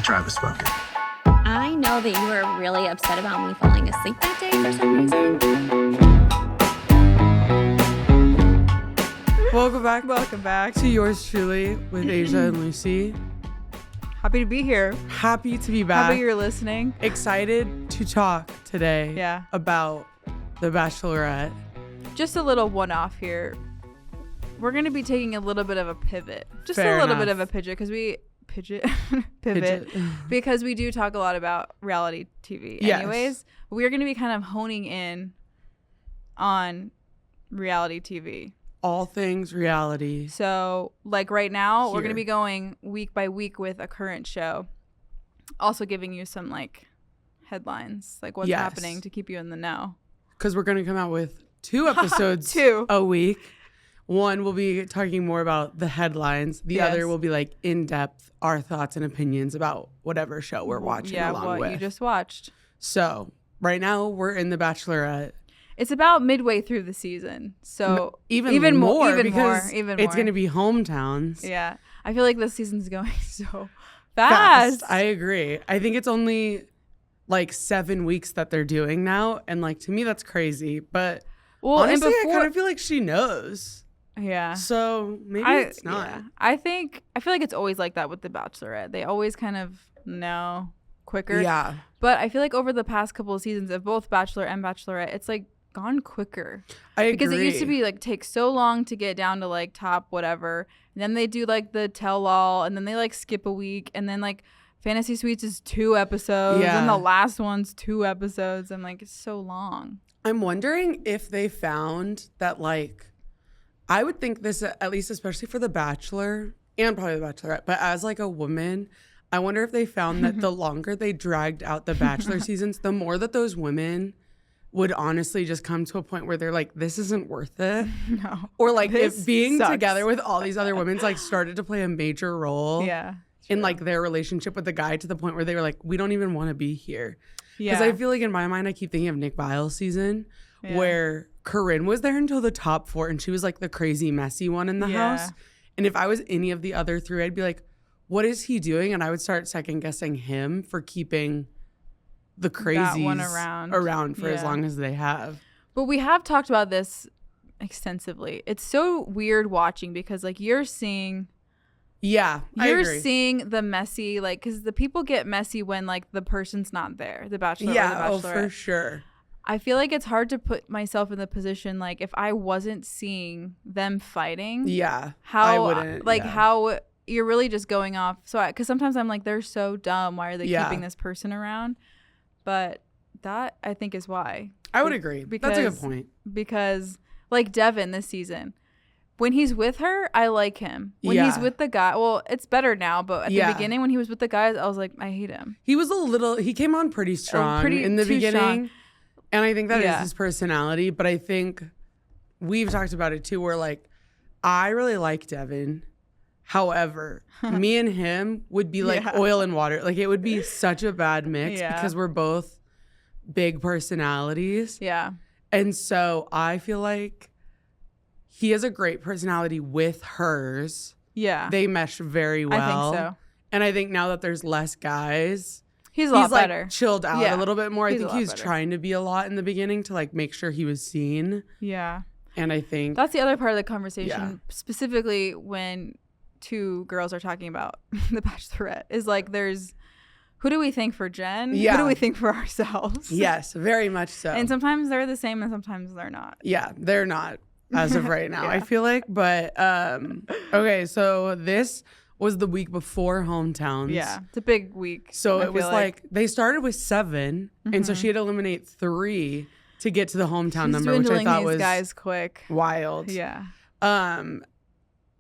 tribe has spoken. I know that you were really upset about me falling asleep that day for some reason. Welcome back to yours truly with Azsia and Luci. Happy to be here. Happy to be back. Happy you're listening. Excited to talk today about the Bachelorette. Just a little one-off here. We're going to be taking a little bit of a pivot. Just Fair a little enough. bit of a pivot because we do talk a lot about reality TV. Yes. Anyways, we're going to be kind of honing in on reality TV. All things reality. So, like right now, we're Here. going to be going week by week with a current show. Also giving you some like headlines, like what's happening to keep you in the know. Because we're going to come out with 2 episodes a week. One will be talking more about the headlines. The other will be like in-depth, our thoughts and opinions about whatever show we're watching along with. What you just watched. So right now we're in the Bachelorette. It's about midway through the season. So even more because it's going to be hometowns. Yeah. I feel like this season's going so fast. I agree. I think it's only like 7 weeks that they're doing now. And like, to me, that's crazy. But honestly, I kind of feel like she knows. Yeah. So maybe it's not. Yeah. I feel like it's always like that with The Bachelorette. They always kind of know quicker. Yeah. But I feel like over the past couple of seasons of both Bachelor and Bachelorette, it's like gone quicker. I agree. Because it used to be like take so long to get down to like top whatever. And then they do like the tell all and then they like skip a week and then like Fantasy Suites is 2 episodes and the last one's 2 episodes. I'm like, it's so long. I'm wondering if they found that like, I would think this, at least especially for The Bachelor and probably The Bachelorette, but as like a woman, I wonder if they found that the longer they dragged out the Bachelor seasons, the more that those women would honestly just come to a point where they're like, this isn't worth it. No. Or like This if being sucks. together with all these other women like started to play a major role in like their relationship with the guy to the point where they were like, we don't even want to be here. Because I feel like in my mind, I keep thinking of Nick Viall's season where Corinne was there until the top 4 and she was like the crazy messy one in the house. And if I was any of the other 3, I'd be like, what is he doing? And I would start second guessing him for keeping the crazies one around for as long as they have. But we have talked about this extensively. It's so weird watching because like you're seeing seeing the messy, like, because the people get messy when like the person's not there, the Bachelor or the Bachelorette. Oh, for sure. I feel like it's hard to put myself in the position like if I wasn't seeing them fighting. How I wouldn't. How you're really just going off. So because sometimes I'm like, they're so dumb. Why are they keeping this person around? But that I think is why. I would agree. That's a good point. Because like Devin this season, when he's with her, I like him. When he's with the guy, well, it's better now. But at the beginning, when he was with the guys, I was like, I hate him. He came on pretty strong in the beginning. Strong. And I think that is his personality. But I think we've talked about it too, where like, I really like Devin. However, me and him would be like oil and water. Like it would be such a bad mix because we're both big personalities. Yeah. And so I feel like he has a great personality with hers. Yeah. They mesh very well. I think so. And I think now that there's less guys, he's a lot like better. Chilled out a little bit more. I think he was trying to be a lot in the beginning to like make sure he was seen. Yeah. And I think that's the other part of the conversation, specifically when 2 girls are talking about the Bachelorette, is like there's who do we think for Jen? Who do we think for ourselves? Yes, very much so. And sometimes they're the same and sometimes they're not. Yeah, they're not as of right now, I feel like. But okay, so this was the week before hometowns. Yeah, it's a big week. So it was like they started with 7, and so she had to eliminate 3 to get to the hometown number, which I thought was guys quick. Wild. Yeah.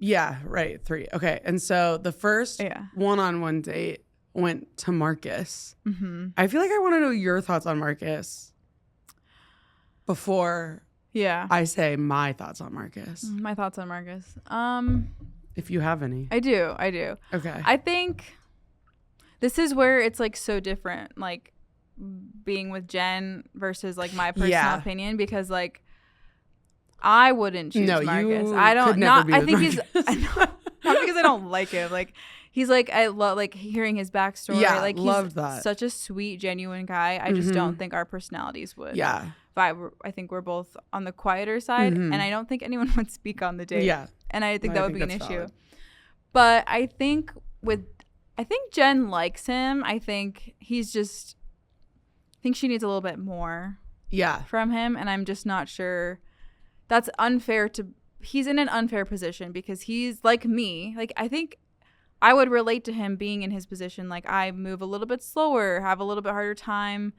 Yeah, right, 3. Okay, and so the first one-on-one date went to Marcus. I feel like I want to know your thoughts on Marcus before I say my thoughts on Marcus. My thoughts on Marcus. If you have any. I do. Okay. I think this is where it's like so different, like being with Jen versus like my personal opinion, because like I wouldn't choose Marcus. I don't. Not. I think he's. Not because I don't like him. Like, he's like, I love like hearing his backstory. Yeah, like, loved he's that. such a sweet, genuine guy. I just don't think our personalities would. Yeah. Vibe. I think we're both on the quieter side, and I don't think anyone would speak on the date. Yeah. And I think that would be an issue. Valid. But I think Jen likes him. I think she needs a little bit more. Yeah. From him, and I'm just not sure. That's unfair he's in an unfair position because he's like me. Like, I think I would relate to him being in his position. Like, I move a little bit slower, have a little bit harder time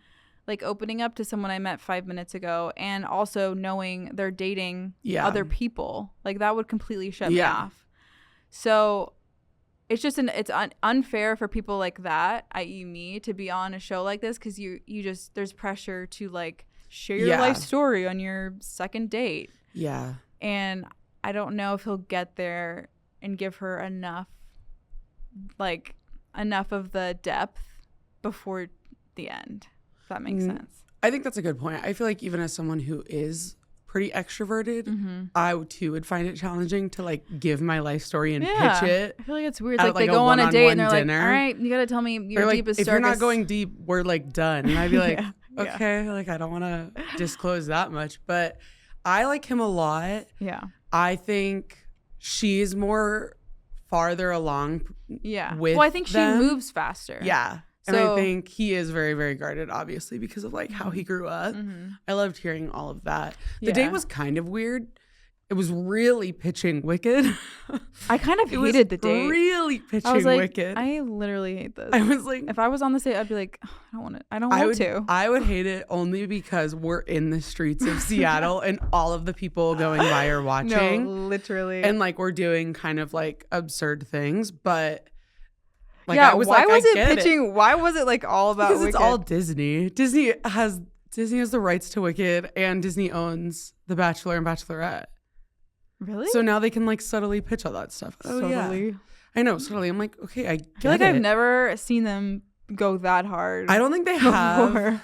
like opening up to someone I met 5 minutes ago, and also knowing they're dating other people. Like, that would completely shut me off. So it's just it's unfair for people like that, i.e. me, to be on a show like this, because you just there's pressure to like share your life story on your second date. Yeah. And I don't know if he'll get there and give her enough of the depth before the end. If that makes sense. I think that's a good point. I feel like even as someone who is pretty extroverted, I too would find it challenging to like give my life story and pitch it. I feel like it's weird. Like they go on a date and they're like, all right, you got to tell me your deepest, if darkest. you're not going deep, we're like done. And I'd be like, okay, like I don't want to disclose that much, but I like him a lot. Yeah. I think she's more farther along. Yeah. With well, I think them. She moves faster. Yeah. And I think he is very, very guarded, obviously, because of like how he grew up. I loved hearing all of that. The date was kind of weird. It was really pitching Wicked. I kind of hated the date. Really pitching I was like, Wicked. I literally hate this. I was like, if I was on the date, I'd be like, oh, I don't want it. I don't want to. I would hate it only because we're in the streets of Seattle and all of the people going by are watching. No, literally. And like we're doing kind of like absurd things, but. Like, yeah, I was why like, was it pitching? Why was it like all about because Wicked? It's all Disney. Disney has the rights to Wicked, and Disney owns The Bachelor and Bachelorette. Really? So now they can like subtly pitch all that stuff. Oh subtly. Yeah. I know, subtly. I'm like, okay, I feel like I've never seen them go that hard. I don't think they have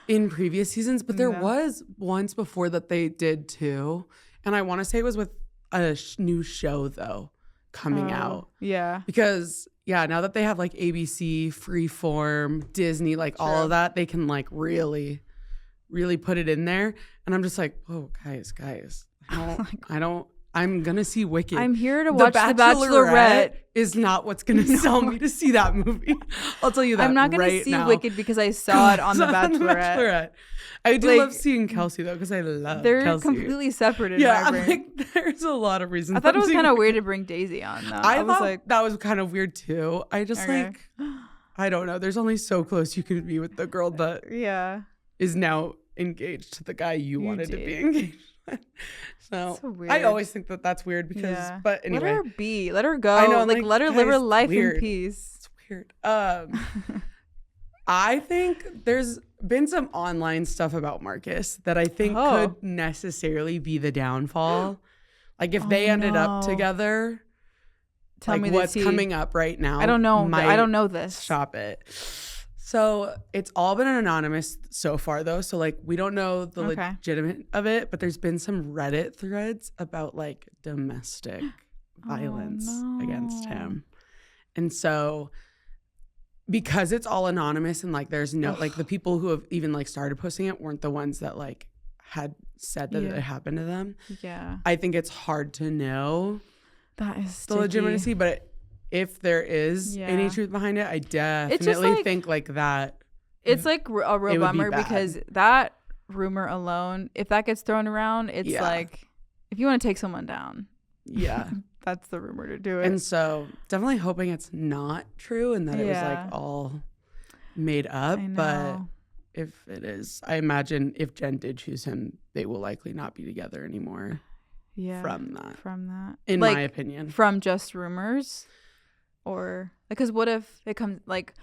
in previous seasons, but there was once before that they did too, and I want to say it was with a new show though coming out. Yeah. Because. Yeah, now that they have like ABC, Freeform, Disney, like all of that, they can like really, really put it in there. And I'm just like, oh, guys, I'm going to see Wicked. I'm here to watch The Bachelorette. Is not what's going to sell me to see that movie. I'll tell you that. I'm not going to see Wicked because I saw it on The Bachelorette. I do love seeing Kelsey though, because I love they're Kelsey. Completely separate in my brain. Like, there's a lot of reasons. I thought it was kind of weird to bring Daisy on though. I was like, that was kind of weird too. I just like, I don't know. There's only so close you can be with the girl that is now engaged to the guy you wanted to be engaged with. So I always think that that's weird because, but anyway. Let her be. Let her go. I know, like let her live her life in peace. It's weird. I think there's been some online stuff about Marcus that I think could necessarily be the downfall. Like if they ended up together, tell me what's coming up right now. I don't know. I don't know this. Stop it. So it's all been anonymous so far though. So like we don't know the legitimate of it, but there's been some Reddit threads about like domestic violence against him. And so because it's all anonymous and like there's no like the people who have even like started posting it weren't the ones that like had said that it happened to them. Yeah. I think it's hard to know that is the legitimacy, but if there is any truth behind it, I definitely think like that. It's like a real bummer because that rumor alone, if that gets thrown around, it's like if you want to take someone down. Yeah. That's the rumor to do it. And so definitely hoping it's not true and that it was like all made up. But if it is, I imagine if Jen did choose him, they will likely not be together anymore. Yeah. From that. In like, my opinion. From just rumors? Or because what if it comes like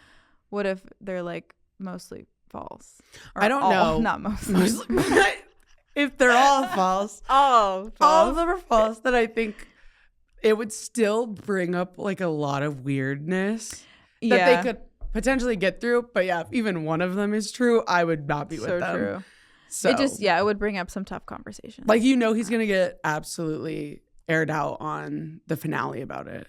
what if they're like mostly false? Or I don't know. Not mostly. If they're all false. All of them are false, then I think it would still bring up like a lot of weirdness that they could potentially get through. But yeah, if even one of them is true, I would not be with them. So true. So it just it would bring up some tough conversations. Like he's gonna get absolutely aired out on the finale about it.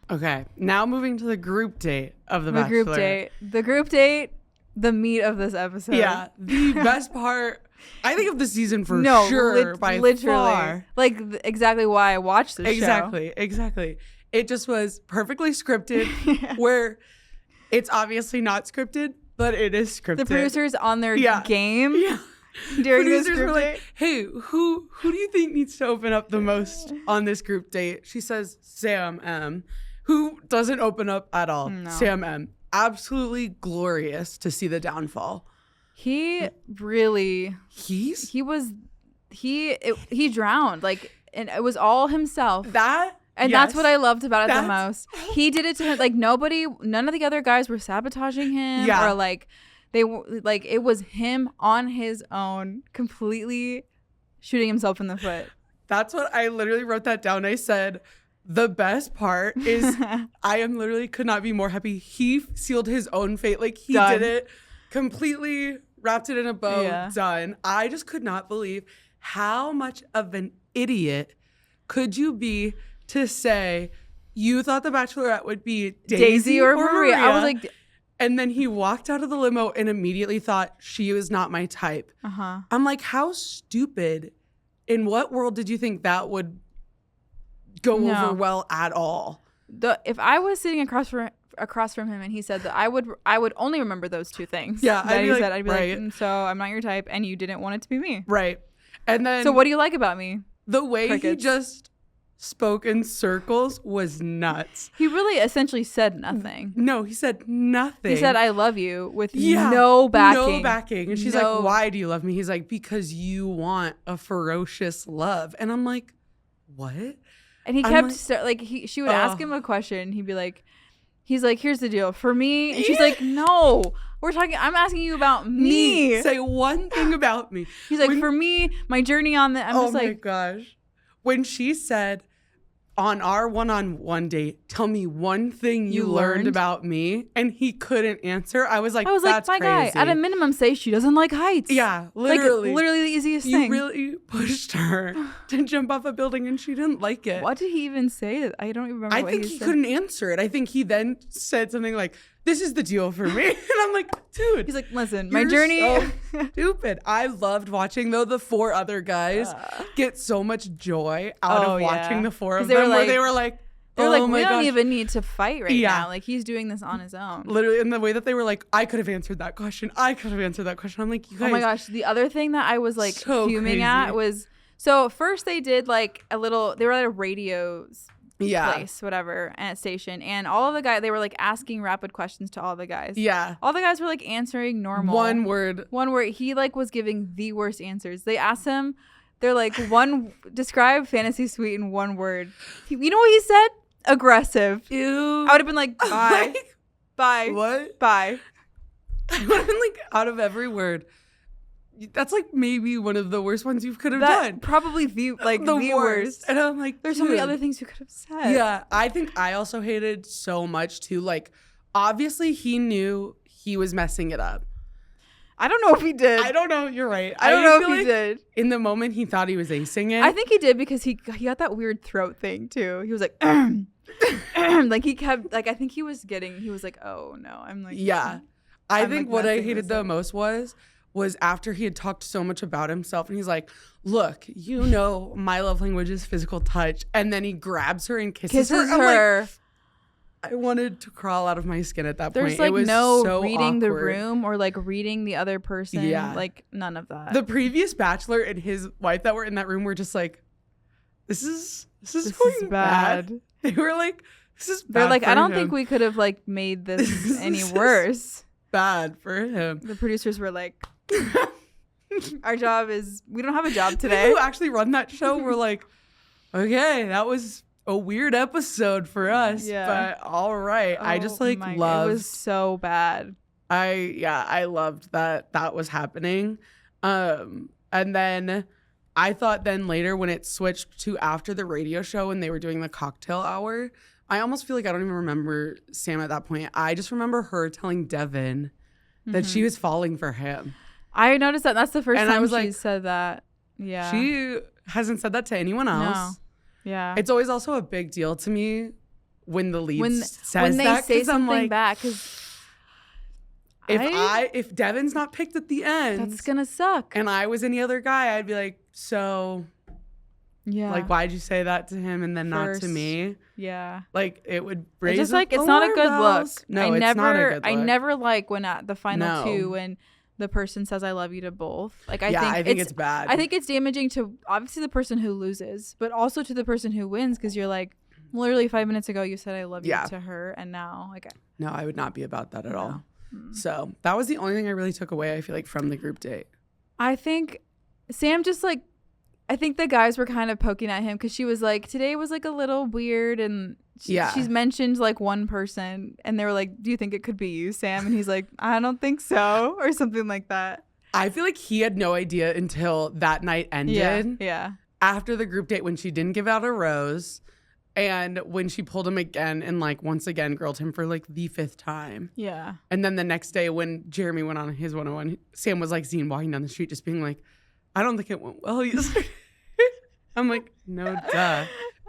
Okay, now moving to the group date of the Bachelor. The group date, the meat of this episode. Yeah, the best part, I think, of the season for sure. By literally, far. like exactly why I watched this show. Exactly. It just was perfectly scripted, where it's obviously not scripted, but it is scripted. The producers on their game. Yeah. During producers this group were like, date. hey, who do you think needs to open up the most on this group date? She says Sam M, who doesn't open up at all. No. Sam M, absolutely glorious to see the downfall. He drowned, like, and it was all himself. That's what I loved about it the most. He did it to him, like none of the other guys were sabotaging him or like they were like, it was him on his own, completely shooting himself in the foot. That's what I literally wrote that down. I said, the best part is I am literally could not be more happy. He sealed his own fate. Like he did it completely, wrapped it in a bow, done. I just could not believe how much of an idiot could you be to say you thought the Bachelorette would be Daisy or Maria. I was like, and then he walked out of the limo and immediately thought she was not my type. I'm like, how stupid. In what world did you think that would go over well at all? If I was sitting across from him and he said that, I would only remember those two things. Yeah, I'd be like, so I'm not your type and you didn't want it to be me. Right. And then, so what do you like about me? The way he just spoke in circles was nuts. He really essentially said nothing. No, he said nothing. He said, I love you with no backing. No backing. And she's like, why do you love me? He's like, because you want a ferocious love. And I'm like, what? And he kept she would ask him a question. He'd be like, he's like, here's the deal. For me, and she's like, no, I'm asking you about me. Say one thing about me. He's like, for me, my journey on the, I'm just like, oh my gosh. When she said, on our one-on-one date, tell me one thing you learned about me, and he couldn't answer. I was like, that's my crazy. Guy, at a minimum, say she doesn't like heights. Yeah, literally. Like, literally the easiest thing. You really pushed her to jump off a building, and she didn't like it. What did he even say? I don't even remember I think he couldn't answer it. I think he then said something like, this is the deal for me. And I'm like, dude. He's like, listen, my journey. So stupid. I loved watching, though, the four other guys get so much joy out of watching the four of them. Where they were like, we don't even need to fight now. Like, he's doing this on his own. Literally, in the way that they were like, I could have answered that question. I'm like, you guys. Oh my gosh. The other thing that I was like fuming at was, so first they did like they were at a radio's place, whatever, at station, and all of the guys, they were like asking rapid questions to all the guys. Yeah. All the guys were like answering normal. One word. He like was giving the worst answers. They asked him, they're like, describe Fantasy Suite in one word. You know what he said? Aggressive. Ew. I would have been like, bye. Bye. What? Bye. I would have been like, out of every word. That's like maybe one of the worst ones you could have done. Probably the worst. And I'm like, there's so many other things you could have said. Yeah, I think I also hated so much too. Like, obviously he knew he was messing it up. I don't know if he did. I don't know. You're right. I don't know if he did. In the moment, he thought he was acing it. I think he did because he got that weird throat thing too. He was like, like he kept like, I think he was like, oh no. I'm like, yeah. I think like what I hated the most was after he had talked so much about himself and he's like, look, you know, my love language is physical touch. And then he grabs her and kisses her. I'm like, I wanted to crawl out of my skin at that point. There's like it was no so reading awkward. The room or like reading the other person. Yeah. Like none of that. The previous Bachelor and his wife that were in that room were just like, this is bad. They were like, this is bad. They're like, for I don't him. think we could have like made this any worse. Bad for him. The producers were like, our job is, we don't have a job today. People who actually run that show were like, okay, that was a weird episode for us, but all right. I just like loved. It was so bad. I loved that was happening. And then I thought then later when it switched to after the radio show and they were doing the cocktail hour, I almost feel like I don't even remember Sam at that point. I just remember her telling Devin that she was falling for him. I noticed that. That's the first time she like, said that. Yeah. She hasn't said that to anyone else. No. Yeah. It's always also a big deal to me when the lead says when they that, say something like, back, because if Devin's not picked at the end, that's gonna suck. And I was any other guy, I'd be like, so yeah, like, why'd you say that to him and then not to me? Yeah, like it would raise it's just like it's not a good look. No, it's not a good look. I never like when at the final two when the person says I love you to both. Like I think it's bad. I think it's damaging to obviously the person who loses, but also to the person who wins, because you're like, literally 5 minutes ago you said I love you to her, and now like no, I would not be about that at all. So that was the only thing I really took away, I feel like, from the group date. I think Sam just like, I think the guys were kind of poking at him because she was like, today was like a little weird, and she's mentioned like one person, and they were like, do you think it could be you, Sam? And he's like, I don't think so, or something like that. I feel like he had no idea until that night ended. Yeah. After the group date, when she didn't give out a rose, and when she pulled him again and like once again grilled him for like the 5th time. Yeah. And then the next day when Jeremy went on his 101, Sam was like seen walking down the street just being like, I don't think it went well yesterday. I'm like, no, duh.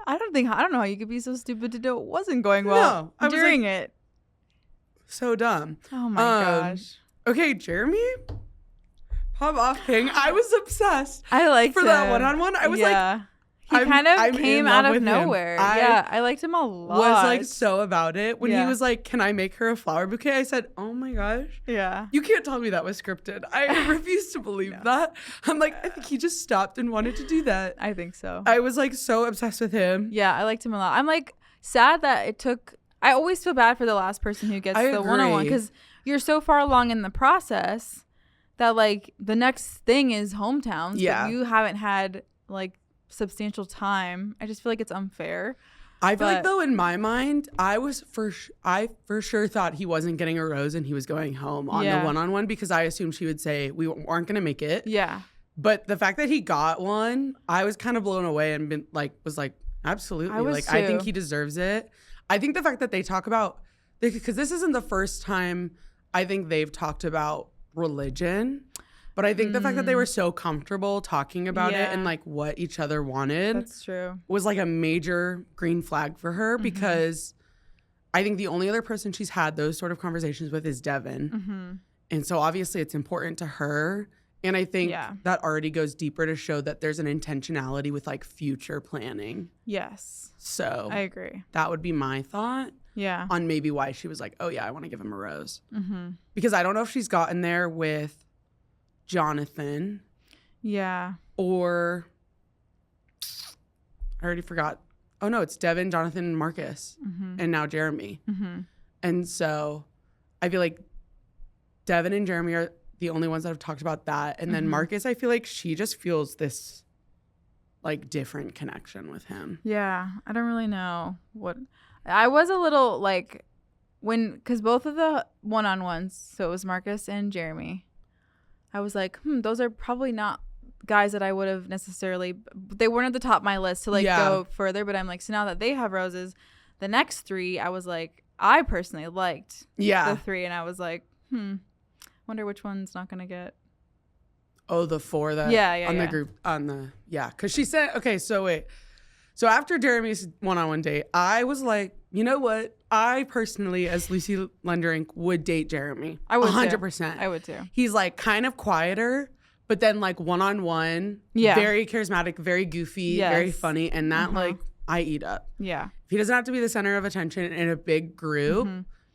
I don't know how you could be so stupid to know it wasn't going well during it. So dumb. Oh my gosh. Okay, Jeremy, pop off king. I was obsessed. I liked for that one-on-one. I was like, he kind of came out of nowhere. I liked him a lot. Was like so about it. When he was like, can I make her a flower bouquet? I said, oh my gosh. Yeah. You can't tell me that was scripted. I refuse to believe that. I'm like, I think he just stopped and wanted to do that. I think so. I was like so obsessed with him. Yeah, I liked him a lot. I'm like sad that it took, I always feel bad for the last person who gets the one-on-one, because you're so far along in the process that like the next thing is hometowns. Yeah. But you haven't had like substantial time. I just feel like it's unfair. I feel like though in my mind, I for sure thought he wasn't getting a rose and he was going home on the one-on-one, because I assumed she would say we weren't gonna make it. Yeah. But the fact that he got one, I was kind of blown away and was like, absolutely. I think he deserves it. I think the fact that they talk about, because this isn't the first time I think they've talked about religion. But I think the fact that they were so comfortable talking about it and like what each other wanted, that's true, was like a major green flag for her, because I think the only other person she's had those sort of conversations with is Devin. And so obviously it's important to her. And I think that already goes deeper to show that there's an intentionality with like future planning. Yes. So I agree. That would be my thought. Yeah. On maybe why she was like, oh yeah, I want to give him a rose. Because I don't know if she's gotten there with Jonathan. Yeah. Or I already forgot. Oh no, it's Devin, Jonathan, and Marcus. And now Jeremy. And so I feel like Devin and Jeremy are the only ones that have talked about that. And then Marcus, I feel like she just feels this like different connection with him. Yeah. I don't really know what. I was a little like because both of the one-on-ones, so it was Marcus and Jeremy, I was like, those are probably not guys that I would have necessarily, they weren't at the top of my list to like go further. But I'm like, so now that they have roses, the next 3, I was like, I personally liked the 3. And I was like, wonder which one's not going to get. Oh, the 4 that on the group, because she said, okay, so wait. So after Jeremy's one-on-one date, I was like, you know what? I personally, as Luci Lendering, would date Jeremy. I would 100%. I would too. He's like kind of quieter, but then like one-on-one, very charismatic, very goofy, very funny. And that like I eat up. Yeah. He doesn't have to be the center of attention in a big group.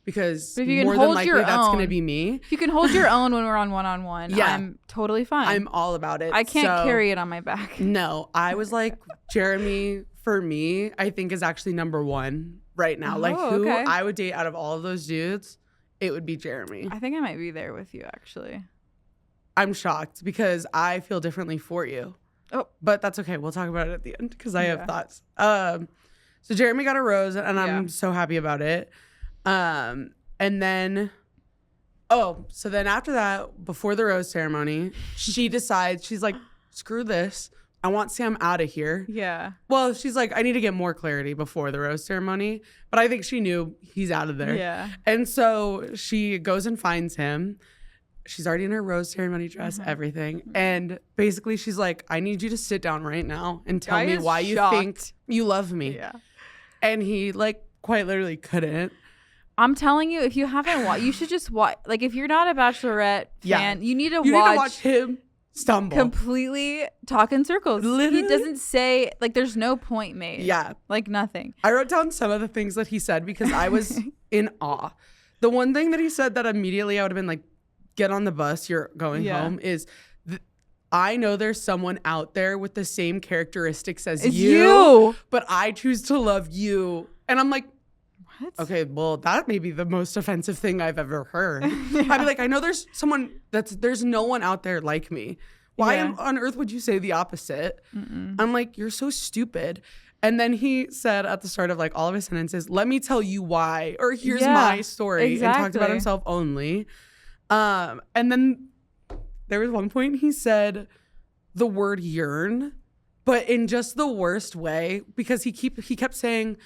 Because more than likely that's going to be me. If you can hold your own when we're on one-on-one, I'm totally fine. I'm all about it. I can't carry it on my back. No, I was like, Jeremy, for me, I think is actually number 1 right now. Like who I would date out of all of those dudes, it would be Jeremy. I think I might be there with you, actually. I'm shocked because I feel differently for you. Oh, but that's okay. We'll talk about it at the end because I have thoughts. So Jeremy got a rose and I'm so happy about it. And then, so then after that, before the rose ceremony, she decides, she's like, screw this. I want Sam out of here. Yeah. Well, she's like, I need to get more clarity before the rose ceremony. But I think she knew he's out of there. Yeah. And so she goes and finds him. She's already in her rose ceremony dress, everything. And basically she's like, I need you to sit down right now and tell me why you think you love me. Yeah. And he like quite literally couldn't. I'm telling you, if you haven't watched, you should just watch. Like, if you're not a Bachelorette fan, you need to watch him stumble. Completely talk in circles. Literally. He doesn't say, like, there's no point made. Yeah. Like, nothing. I wrote down some of the things that he said because I was in awe. The one thing that he said that immediately I would have been like, get on the bus, you're going home, is I know there's someone out there with the same characteristics as you, but I choose to love you. And I'm like, what? Okay, well, that may be the most offensive thing I've ever heard. I'd be like, I know there's someone there's no one out there like me. Why on earth would you say the opposite? I'm like, you're so stupid. And then he said at the start of like all of his sentences, let me tell you why, or here's my story, and talked about himself only. And then there was one point he said the word yearn, but in just the worst way, because he kept saying,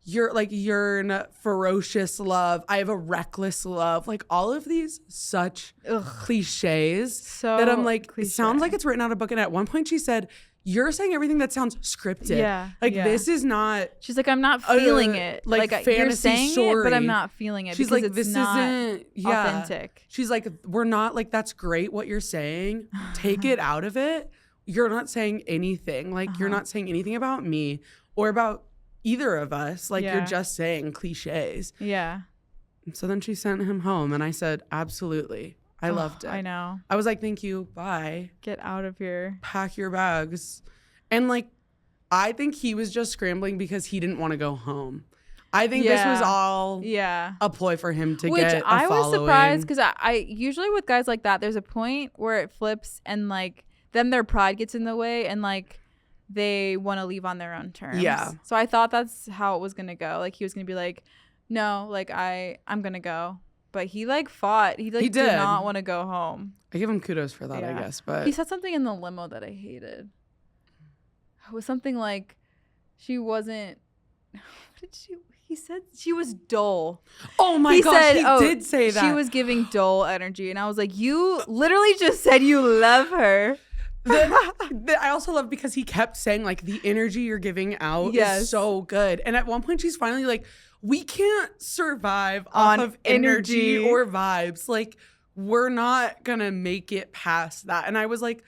you're like yearn, ferocious love. I have a reckless love. Like all of these such cliches that I'm like, it sounds like it's written out of a book. And at one point she said, you're saying everything that sounds scripted. This is not. She's like, I'm not feeling it. Like you're saying story. It, but I'm not feeling it. She's like, this isn't authentic. She's like, we're not like, that's great what you're saying. Take it out of it. You're not saying anything. Like you're not saying anything about me or about either of us. Like you're just saying cliches. Yeah. So then she sent him home and I said, absolutely. I loved it. I know. I was like, thank you. Bye. Get out of here. Pack your bags. And like, I think he was just scrambling because he didn't want to go home. I think this was all a ploy for him to get a following. I was surprised because I usually with guys like that, there's a point where it flips and like then their pride gets in the way and like they want to leave on their own terms. Yeah. So I thought that's how it was going to go. Like he was going to be like, no, like I'm going to go. But he like fought. He did not want to go home. I give him kudos for that, I guess. But he said something in the limo that I hated. It was something like she wasn't. What did she? He said she was dull. Oh my gosh, he did say that. She was giving dull energy, and I was like, you literally just said you love her. I also love because he kept saying like the energy you're giving out is so good, and at one point she's finally like, we can't survive off of energy or vibes. Like, we're not going to make it past that. And I was like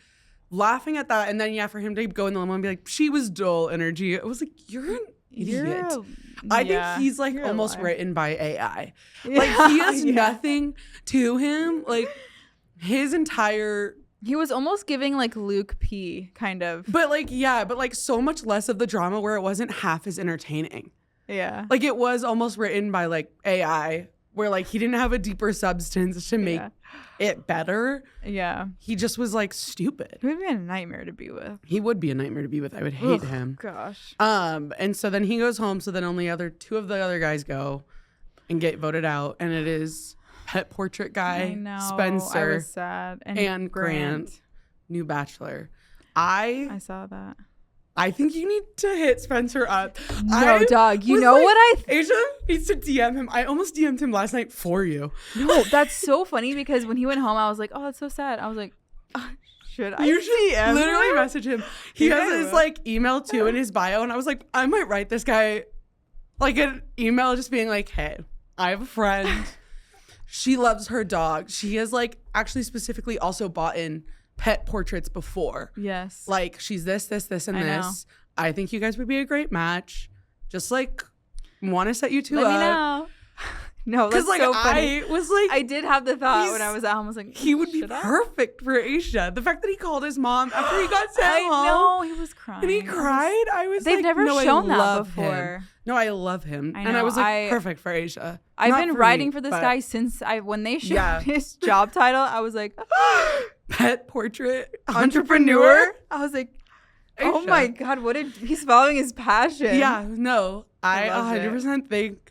laughing at that. And then, for him to go in the limo and be like, she was dull energy. I was like, you're an idiot. I think he's like almost written by AI. Like, he has nothing to him. Like, his entire... He was almost giving like Luke P kind of. But like so much less of the drama where it wasn't half as entertaining. Yeah. Like it was almost written by like AI where like he didn't have a deeper substance to make it better. Yeah. He just was like stupid. He would be a nightmare to be with. He would be a nightmare to be with. I would hate him. Gosh. And so then he goes home. So then only two of the other guys go and get voted out. And it is pet portrait guy, Spencer. I was sad. And Grant, new bachelor. I saw that. I think you need to hit Spencer up. No, dog. You know what Asia needs to DM him. I almost DM'd him last night for you. No, that's so funny because when he went home, I was like, oh, that's so sad. I was like, should I? You should literally message him. He has his like email too in his bio. And I was like, I might write this guy like an email just being like, hey, I have a friend. She loves her dog. She has like actually specifically also bought in pet portraits before. Yes. Like she's this, and this. I think you guys would be a great match. Just like want to set you two up. Let me know. No, that's like, so funny. I was like, I did have the thought when I was at home. I was like, he would be perfect for Asia. The fact that he called his mom after he got sent home. I know, he was crying. And he cried. I was They've like, never shown that before. Him. No, I love him. And I was like, perfect for Asia. I've been writing for this guy since when they showed his job title. I was like, pet portrait entrepreneur. I was like, oh my God, he's following his passion. Yeah, no, I 100% think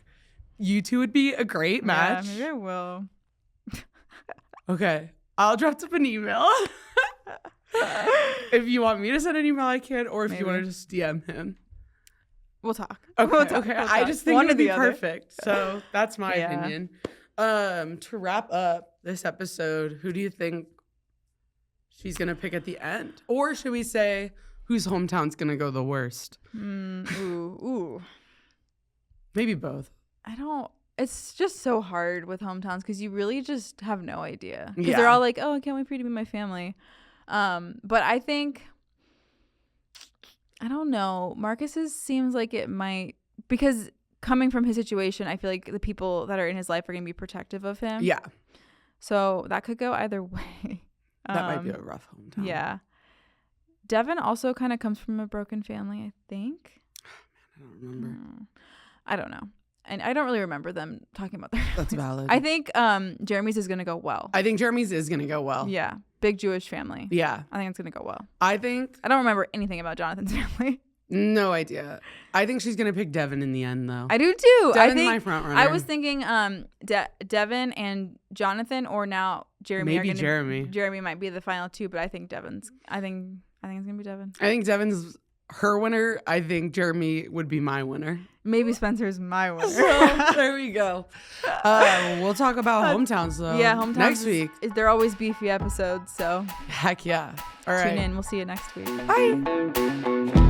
you two would be a great match. Yeah, maybe I will. Okay, I'll draft up an email. If you want me to send an email, I can, or if you want to just DM him. We'll talk. Okay. We'll talk. I just think it would be perfect. So that's my opinion. To wrap up this episode, who do you think she's going to pick at the end? Or should we say whose hometown's going to go the worst? Ooh. Maybe both. It's just so hard with hometowns because you really just have no idea. Because they're all like, oh, I can't wait for you to be my family. But I think, I don't know. Marcus's seems like it might, because coming from his situation, I feel like the people that are in his life are going to be protective of him. Yeah. So that could go either way. That might be a rough hometown. Yeah. Devin also kind of comes from a broken family, I think. I don't remember. I don't know. And I don't really remember them talking about their That's valid. I think Jeremy's is going to go well. I think Jeremy's is going to go well. Yeah. Big Jewish family. Yeah. I think it's going to go well. I don't remember anything about Jonathan's family. No idea. I think she's going to pick Devin in the end, though. I do, too. Devin's my front runner. I was thinking Devin and Jonathan, or now Jeremy. Maybe Jeremy. Jeremy might be the final two, but I think I think it's going to be Devin. I think Devin's her winner. I think Jeremy would be my winner. Maybe Spencer's my winner. So, there we go. We'll talk about hometowns, though. Yeah, hometowns next week. They're always beefy episodes, so heck yeah. All right. Tune in. We'll see you next week. Bye.